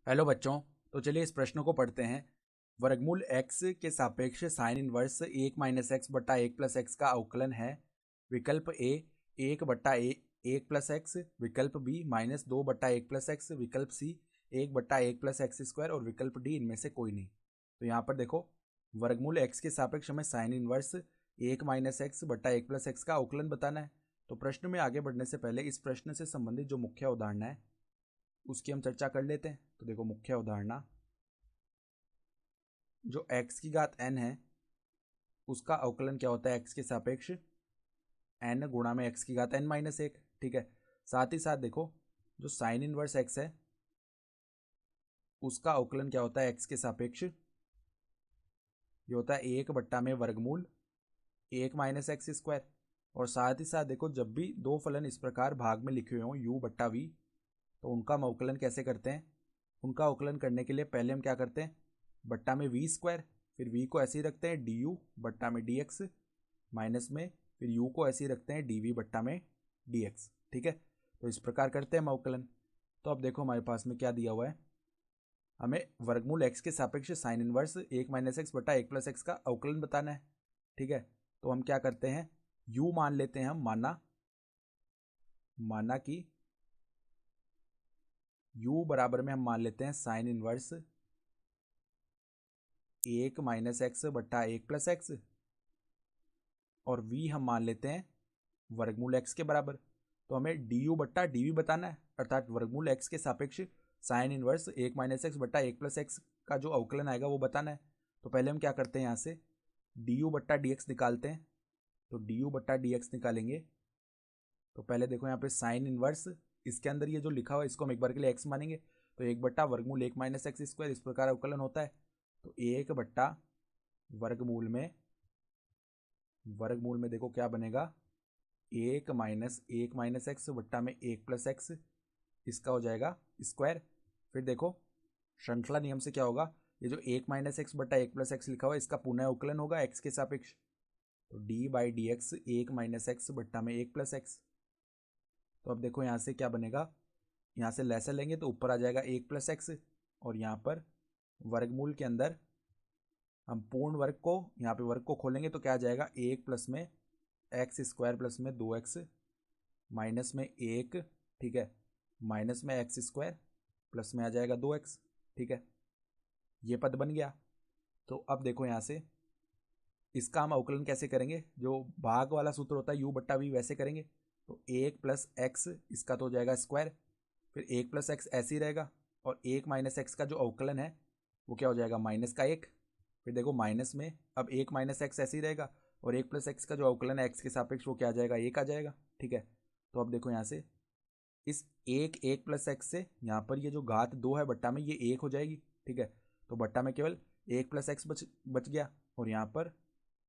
Hello बच्चों। तो चलिए इस प्रश्न को पढ़ते हैं। वर्गमूल x के सापेक्ष साइन इनवर्स 1-x/1 + x का अवकलन है। विकल्प ए 1/1 + x, विकल्प बी -2/1 + x, विकल्प सी 1/1 + x² और विकल्प डी इनमें से कोई नहीं। तो यहाँ पर देखो, वर्गमूल x के सापेक्ष हमें साइन इनवर्स 1-x/1 + x का अवकलन बताना है। तो प्रश्न में आगे बढ़ने से पहले इस प्रश्न से संबंधित जो मुख्य उदाहरण है उसकी हम चर्चा कर लेते हैं। तो देखो, मुख्य उदाहरण जो x की घात n है उसका अवकलन क्या होता है x के सापेक्ष n गुणा में x की घात n-1। ठीक है। साथ ही साथ देखो, जो साइन इनवर्स x है उसका अवकलन क्या होता है x के सापेक्ष, ये होता है 1/वर्गमूल 1-x²। और साथ ही साथ देखो, जब भी दो फलन इस प्रकार भाग में लिखे हुए हों u/v, तो उनका हम अवकलन कैसे करते हैं। उनका अवकलन करने के लिए पहले हम क्या करते हैं, बट्टा में v², फिर v को ऐसे ही रखते हैं du बट्टा में dx, माइनस में फिर u को ऐसे ही रखते हैं dv बट्टा में dx। ठीक है। तो इस प्रकार करते हैं हम अवकलन। तो अब देखो, हमारे पास में क्या दिया हुआ है, हमें वर्गमूल x के सापेक्ष साइन इनवर्स 1-x/1 + x का अवकलन बताना है। ठीक है। तो हम क्या करते हैं, u मान लेते हैं हम, माना कि u बराबर में हम मान लेते हैं साइन इनवर्स 1-x/1 + x, और v हम मान लेते हैं वर्गमूल x के बराबर। तो हमें du बट्टा dv बताना है, अर्थात वर्गमूल x के सापेक्ष साइन इनवर्स 1-x/1 + x का जो अवकलन आएगा वो बताना है। तो पहले हम क्या करते हैं, यहाँ से du बट्टा dx निकालते हैं। तो du बट्टा dx निकालेंगे तो पहले देखो, यहाँ पे साइन इनवर्स, इसके अंदर ये जो लिखा हुआ है इसको हम एक बार के लिए x मानेंगे। तो 1/वर्गमूल 1-x², इस प्रकार अवकलन होता है। तो 1/वर्गमूल में देखो क्या बनेगा, 1-1 - x बट्टा में 1 + x, इसका हो जाएगा स्क्वायर। फिर देखो, श्रृंखला नियम से क्या होगा, ये जो 1-x बट्टा 1 + x लिखा हुआ है इसका पुनः अवकलन होगा x के सापेक्ष। तो d/dx 1-x बट्टा में 1 + x। तो अब देखो, यहाँ से क्या बनेगा, यहाँ से लैसा लेंगे तो ऊपर आ जाएगा 1 + x, और यहाँ पर वर्गमूल के अंदर हम पूर्ण वर्ग को, यहाँ पे वर्ग को खोलेंगे तो क्या आ जाएगा, 1 प्लस में x² प्लस में 2x माइनस में 1, ठीक है, माइनस में x² प्लस में आ जाएगा 2x। ठीक है, ये पद बन गया। तो अब देखो, यहाँ से इसका हम अवकलन कैसे करेंगे, जो भाग वाला सूत्र होता है u/v वैसे करेंगे। तो 1 + x, इसका तो हो जाएगा स्क्वायर, फिर 1 + x ऐसे ही रहेगा, और 1 - x का जो अवकलन है वो क्या हो जाएगा, -1। फिर देखो, माइनस में अब 1 - x ऐसे ही रहेगा, और 1 + x का जो अवकलन है x के सापेक्ष वो क्या आ जाएगा, 1 आ जाएगा। ठीक है। तो अब देखो, यहाँ से इस 1 + x से यहाँ पर ये जो घात 2 है बट्टा में, ये 1 हो जाएगी। ठीक है। तो बट्टा में केवल 1 + x बच गया, और यहाँ पर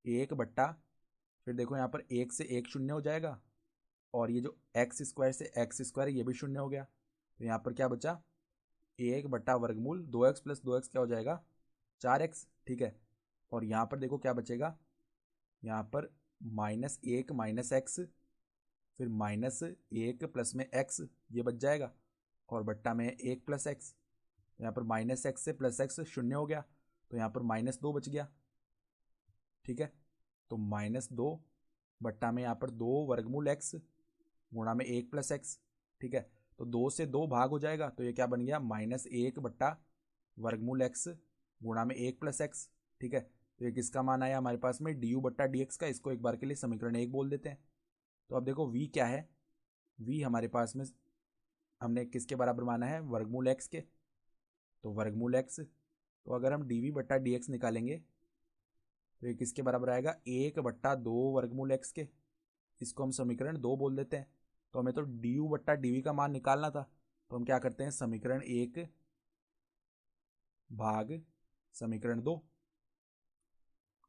1 बट्टा, फिर देखो यहाँ पर 1 से 1 शून्य हो जाएगा, और ये जो x² से x² है ये भी शून्य हो गया। तो यहाँ पर क्या बचा, 1/वर्गमूल 2x + 2x क्या हो जाएगा, 4x। ठीक है। और यहाँ पर देखो क्या बचेगा, यहाँ पर -1 - x, फिर -1 प्लस में x, ये बच जाएगा, और बट्टा में 1 + x। यहाँ पर -x से +x शून्य हो गया, तो यहाँ पर -2 बच गया। ठीक है। तो -2 बट्टा में यहाँ पर 2 वर्गमूल x गुणा में 1 + x। ठीक है। तो 2 से 2 भाग हो जाएगा, तो ये क्या बन गया, -1/वर्गमूल x गुणा में 1 + x। ठीक है। तो ये किसका मान आया हमारे पास में, du/dx का। इसको एक बार के लिए समीकरण 1 बोल देते हैं। तो अब देखो, v क्या है, v हमारे पास में हमने किसके बराबर माना है, वर्गमूल x के। तो वर्गमूल x, तो अगर हम dv/dx निकालेंगे तो ये किसके बराबर आएगा, 1/2 वर्गमूल x के। इसको हम समीकरण 2 बोल देते हैं। तो हमें तो du/dv का मान निकालना था, तो हम क्या करते हैं, समीकरण 1 भाग समीकरण 2।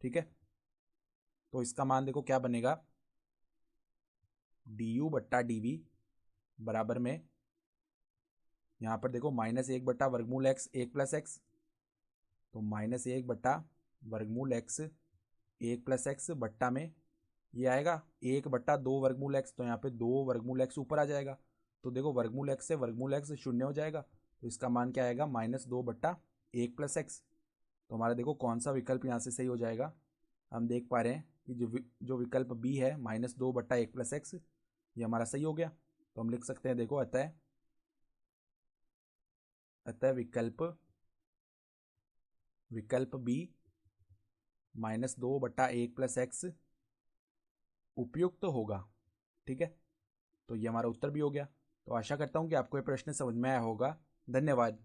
ठीक है। तो इसका मान देखो क्या बनेगा, du/dv बराबर में, यहाँ पर देखो -1/वर्गमूल x 1 + x, तो -1/वर्गमूल x 1 + x बट्टा में ये आएगा 1/2 वर्गमूल x, तो यहाँ पे 2 वर्गमूल x ऊपर आ जाएगा। तो देखो, वर्गमूल x से वर्गमूल x शून्य हो जाएगा, तो इसका मान क्या आएगा, -2/1 + x। तो हमारा देखो कौन सा विकल्प यहाँ से सही हो जाएगा। हम देख पा रहे हैं कि जो विकल्प बी है -2/1 + x, ये हमारा सही हो गया। तो हम लिख सकते हैं, देखो अतः विकल्प बी -2/1 + x उपयुक्त होगा। ठीक है, तो ये हमारा उत्तर भी हो गया। तो आशा करता हूँ कि आपको ये प्रश्न समझ में आया होगा। धन्यवाद।